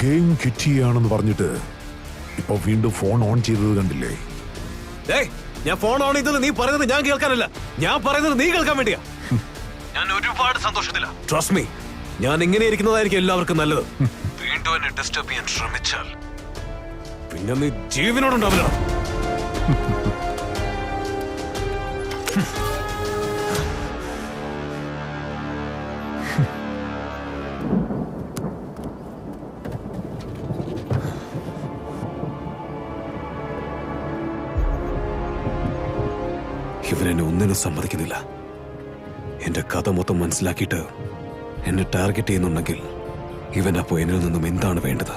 Game കിറ്റിയാണെന്ന് പറഞ്ഞിട്ട് ഇപ്പൊ വീണ്ടും ഫോൺ ഓൺ ചെയ്തത് കണ്ടില്ലേ? ഞാൻ ഫോൺ ഓൺ ചെയ്തത് നീ പറയുന്നത് ഞാൻ കേൾക്കാനല്ല, ഞാൻ പറയുന്നത് നീ കേൾക്കാൻ വേണ്ടിയാ. ഞാൻ ഒരുപാട് സന്തോഷത്തില്ല. ട്രസ്റ്റ് മീ, ഞാൻ ഇങ്ങനെ ഇരിക്കുന്നതായിരിക്കും എല്ലാവർക്കും നല്ലത്. വീണ്ടും എന്നെ ഡിസ്റ്റർബ് ചെയ്യാൻ ശ്രമിച്ചാൽ പിന്നെ നീ ജീവനോടുണ്ടാവില്ല. ഇവരെന്നെ ഒന്നിനും സമ്മതിക്കുന്നില്ല. എന്റെ കഥ മൊത്തം മനസ്സിലാക്കിയിട്ട് എന്നെ ടാർഗറ്റ് ചെയ്യുന്നുണ്ടെങ്കിൽ ഇവൻ അപ്പോ എന്നിൽ നിന്നും എന്താണ് വേണ്ടത്?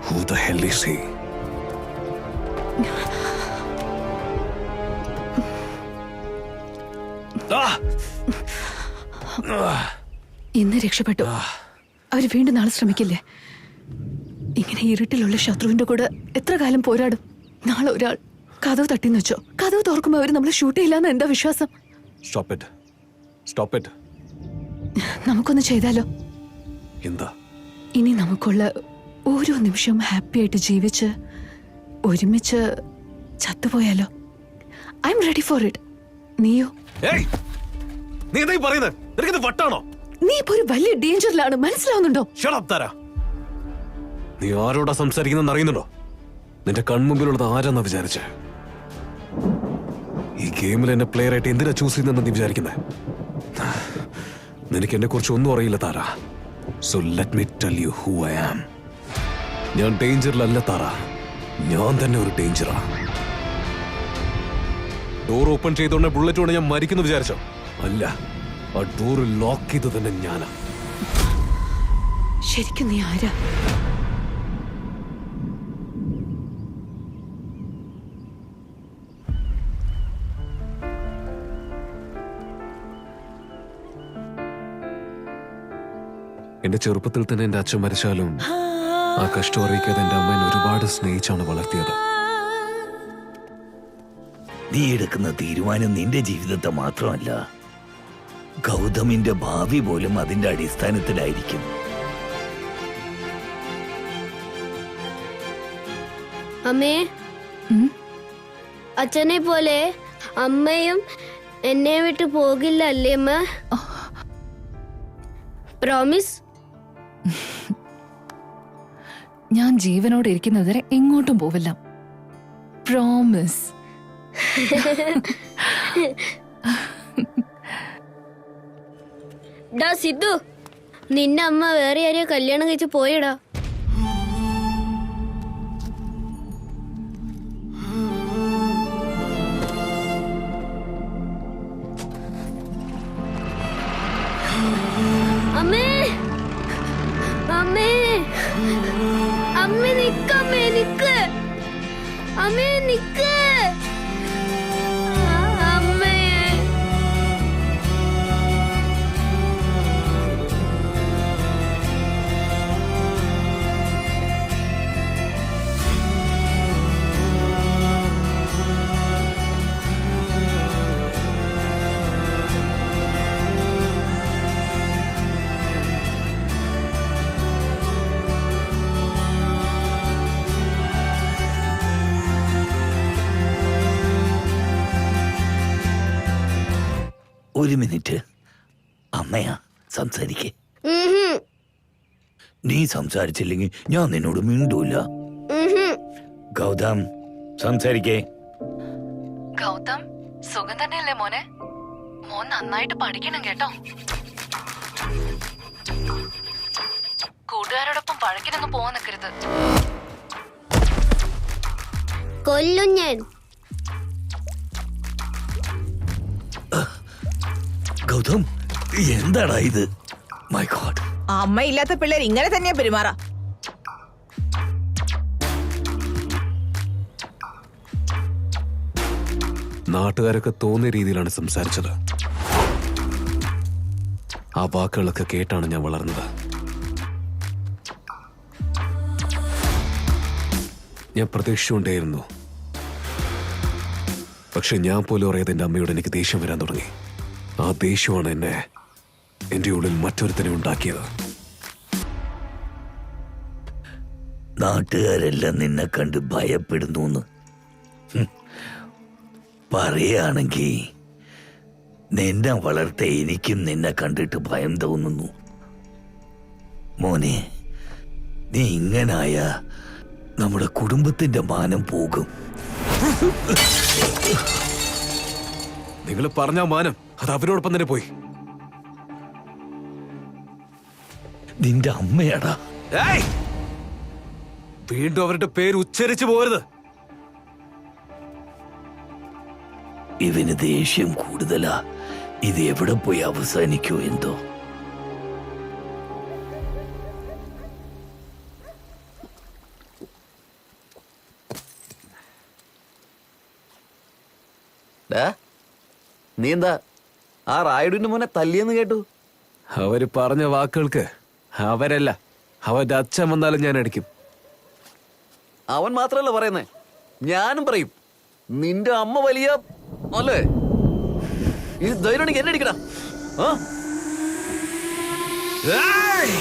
Who the hell is he? ഇന്ന് രക്ഷപ്പെട്ടു. അവര് വീണ്ടും നാളെ ശ്രമിക്കില്ലേ? ഇങ്ങനെ ഇരുട്ടിലുള്ള ശത്രുവിന്റെ കൂടെ എത്ര കാലം പോരാടും? നാളെ ഒരാൾ കഥവ് തട്ടിന്ന് വെച്ചോ, കഥവ് തുറക്കുമ്പോ അവര് നമ്മളെ ഷൂട്ട് ചെയ്യില്ലെന്ന് എന്താ വിശ്വാസം? Stop it. നമുക്കൊന്ന് ചെയ്താലോ? എന്താ? ഇനി നമുക്കുള്ള ഓരോ നിമിഷവും ഹാപ്പി ആയിട്ട് ജീവിച്ച് ഒരുമിച്ച് ചത്തുപോയാലോ? I am ready for it. നീയോ? നീ എന്താ പറയുന്നത്? നിനക്കിത് വട്ടാണോ? നീ ഇപ്പൊ ഒരു വലിയ ഡേഞ്ചറിലാണ്, മനസ്സിലാവുന്നുണ്ടോ? നീ ആരോടാ സംസാരിക്കുന്നെന്ന് അറിയുന്നുണ്ടോ? നിന്റെ കൺമുമ്പിലുള്ളത് ആരാന്നാ വിചാരിച്ചേ? ഈ ഗെയിമിൽ എന്നെ പ്ലെയർ ആയിട്ട് എന്തിനാ ചൂസ് ചെയ്യുന്നെന്ന് നീ വിചാരിക്കുന്നേ? നിനക്ക് എന്നെ കുറിച്ച് ഒന്നും അറിയില്ല Tara. So let me tell you who I am. ഞാൻ ഡേഞ്ചറിലല്ല താര, ഞാൻ തന്നെ ഒരു ഡേഞ്ചറാ. ഡോർ ഓപ്പൺ ചെയ്തോണ്ട് ബുള്ളറ്റ് കൊണ്ട് ഞാൻ മരിക്കുന്നു വിചാരിച്ചോ? അല്ല, ആ ഡോർ ലോക്ക് ചെയ്ത് തന്നെ ഞാനാ. ശരിക്കും നീ ആരാ? എന്റെ ചെറുപ്പത്തിൽ തന്നെ എന്റെ അച്ഛൻ മരിച്ചാലും ആ കഷ്ടം അറിയിക്കാതെ എന്റെ അമ്മ ഒരുപാട് സ്നേഹിച്ചാണ് വളർത്തിയത്. നീ എടുക്കുന്ന തീരുമാനം നിന്റെ ജീവിതത്തെ മാത്രമല്ല, ഗൗതമിന്റെ ഭാവി പോലും അതിന്റെ അടിസ്ഥാനത്തിലായിരിക്കും. അമ്മേ, അച്ഛനെ പോലെ അമ്മയും എന്നെ വിട്ട് പോകില്ല അല്ലേ അമ്മ? പ്രോമിസ്? ഞാൻ ജീവനോടെ ഇരിക്കുന്നതുവരെ എങ്ങോട്ടും പോവില്ല. പ്രോമിസ്. ഡാ സിദ്ധു, നിന്റെ അമ്മ വേറെ ആരെയോ കല്യാണം കഴിച്ച് പോയടാ. അമ്മേ, അമ്മേ, അമ്മേ നിക്കമ്മേ, നിക്ക് അമ്മേ, നിക്ക് അമ്മേ. ഒരു മിനിറ്റ്, അമ്മയാ സംസാരിക്കേ. നീ സംസാരിച്ചില്ലെങ്കിൽ ഞാൻ നിന്നോട് മിണ്ടൂല. ഗൗതം സംസാരിക്കേ. ഗൗതം, സുഖം തന്നെയല്ലേ മോനെ? മോൻ നന്നായിട്ട് പഠിക്കണം കേട്ടോ. കൂട്ടുകാരോടൊപ്പം പഴക്കിനൊന്നും പോവാൻ നിൽക്കരുത്. കൊല്ലും ഞാൻ. ഗൗതം, എന്താടാ ഇത്? My God. അമ്മയില്ലാത്ത പിള്ളേർ ഇങ്ങനെ തന്നെയാ പെരുമാറാ. നാട്ടുകാരൊക്കെ തോന്നിയ രീതിയിലാണ് സംസാരിച്ചത്. ആ വാക്കുകളൊക്കെ കേട്ടാണ് ഞാൻ വളർന്നത്. ഞാൻ പ്രതീക്ഷിച്ചുകൊണ്ടേയിരുന്നു. പക്ഷെ ഞാൻ പോലും അറിയാതെ എന്റെ അമ്മയോട് എനിക്ക് ദേഷ്യം വരാൻ തുടങ്ങി. ആ ദേഷ്യമാണ് എന്റെ ഉള്ളിൽ മറ്റൊരുത്തനെ ഉണ്ടാക്കിയത്. നാട്ടുകാരെല്ലാം നിന്നെ കണ്ട് ഭയപ്പെടുന്നു. പറയുകയാണെങ്കിൽ നിന്നെ വളർത്ത എനിക്കും നിന്നെ കണ്ടിട്ട് ഭയം തോന്നുന്നു. മോനെ, നീ ഇങ്ങനായ നമ്മുടെ കുടുംബത്തിന്റെ മാനം പോകും. നിങ്ങൾ പറഞ്ഞ മാനം അത് അവരോടൊപ്പം തന്നെ പോയി. നിന്റെ അമ്മയാടാ. ഏയ്! വീണ്ടും അവരുടെ പേര് ഉച്ചരിച്ചു പോരുത്. ഇവന് ദേഷ്യം കൂടുതലാ. ഇത് എവിടെ പോയി അവസാനിക്കോ എന്തോ. നീ എന്താ ആ റായിഡുവിന്റെ മോനെ തല്ലിയെന്ന് കേട്ടു? അവര് പറഞ്ഞ വാക്കുകൾക്ക് അവരല്ല, അവന്റെ അച്ഛൻ വന്നാലും ഞാൻ അടിക്കും. അവൻ മാത്രല്ല പറയുന്നേ, ഞാനും പറയും. നിന്റെ അമ്മ വലിയ അല്ലേ? ഇത് ധൈര്യമാണെങ്കിൽ എന്നെ അടിക്കടാ. ആ ഏയ്!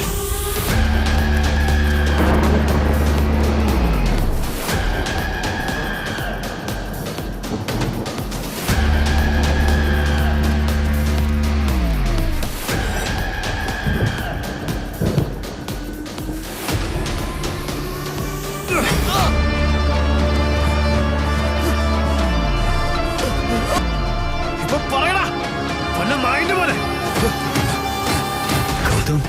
ഇപ്പൊ പറയടാ, പൊന്നെ നായിന്റെ പോലെ. ഗൗതം,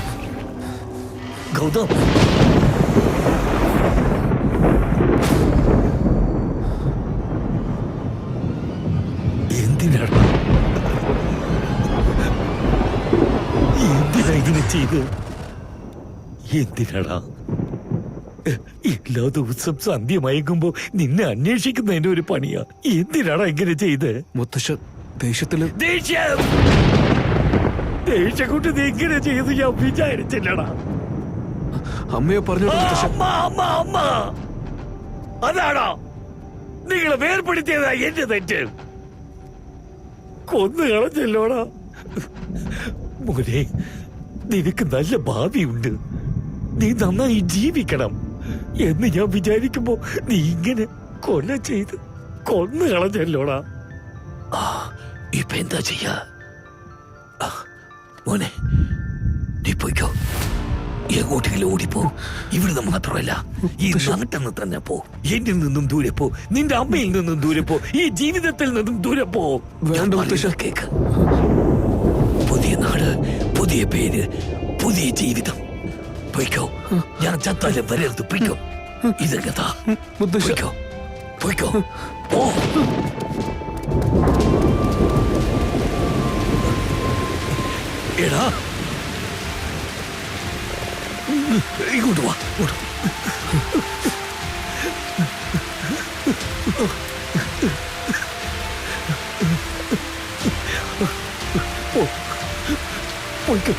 ഗൗതം, എന്തിനാണ് ഇതിനെ ചെയ്ത്? എന്തിനാടാ എല്ലാ ദിവസം സന്ധ്യ മയങ്ങുമ്പോ നിന്നെ അന്വേഷിക്കുന്നതിന്റെ ഒരു പണിയാ? എന്തിനാടാ ഇങ്ങനെ ചെയ്ത്? മുത്തശ്ശ ദേഷ്യത്തില് ദേഷ്യം കൊണ്ട് നീ ഇങ്ങനെ ചെയ്ത് ഞാൻ വിചാരിച്ചില്ലടാ. അമ്മയെ പറഞ്ഞു. അമ്മ അമ്മ അമ്മ അതാണോ നിങ്ങളെ വേർപ്പെടുത്തിയതാ എന്റെ തെറ്റ്? കൊന്നു കളഞ്ഞല്ലോടാ. മോനെ, നിനക്ക് നല്ല ഭാവിയുണ്ട്. നീ നന്നായി ജീവിക്കണം എന്ന് ഞാൻ വിചാരിക്കുമ്പോ നീ ഇങ്ങനെ കൊല ചെയ്ത് കൊന്നു കളഞ്ഞല്ലോടാ. ഇപ്പൊ എന്താ ചെയ്യാ? മോനെ, നീ പോയിക്കോ. എങ്ങോട്ടെങ്കിലും ഓടിപ്പോ. ഇവിടുന്ന് മാത്രമല്ല, ഈ നാട്ടിൽ തന്നെ പോ. എന്നിൽ നിന്നും ദൂരെ പോ. നിന്റെ അമ്മയിൽ നിന്നും ദൂരെ പോ. ഈ ജീവിതത്തിൽ നിന്നും ദൂരെ പോ. വേണ്ട മുത്തശ്ശ. കേക്ക്. പുതിയ നാട്, പുതിയ പേര്, പുതിയ ജീവിതം. പോയിക്കോ. ഞാൻ ചത്താലും വരരുത്. പോയിക്കോ. ഇതെങ്ങതാ? മുത്തശ്ശ. പോയിക്കോ, പോയിക്കോ. പോ. എടാ, ഇങ്ങോട്ട് വാ. പോയിക്കോ.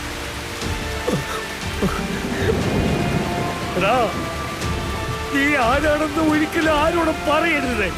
നീ ആരാണെന്ന് ഒരിക്കലും ആരോടും പറയരുത്.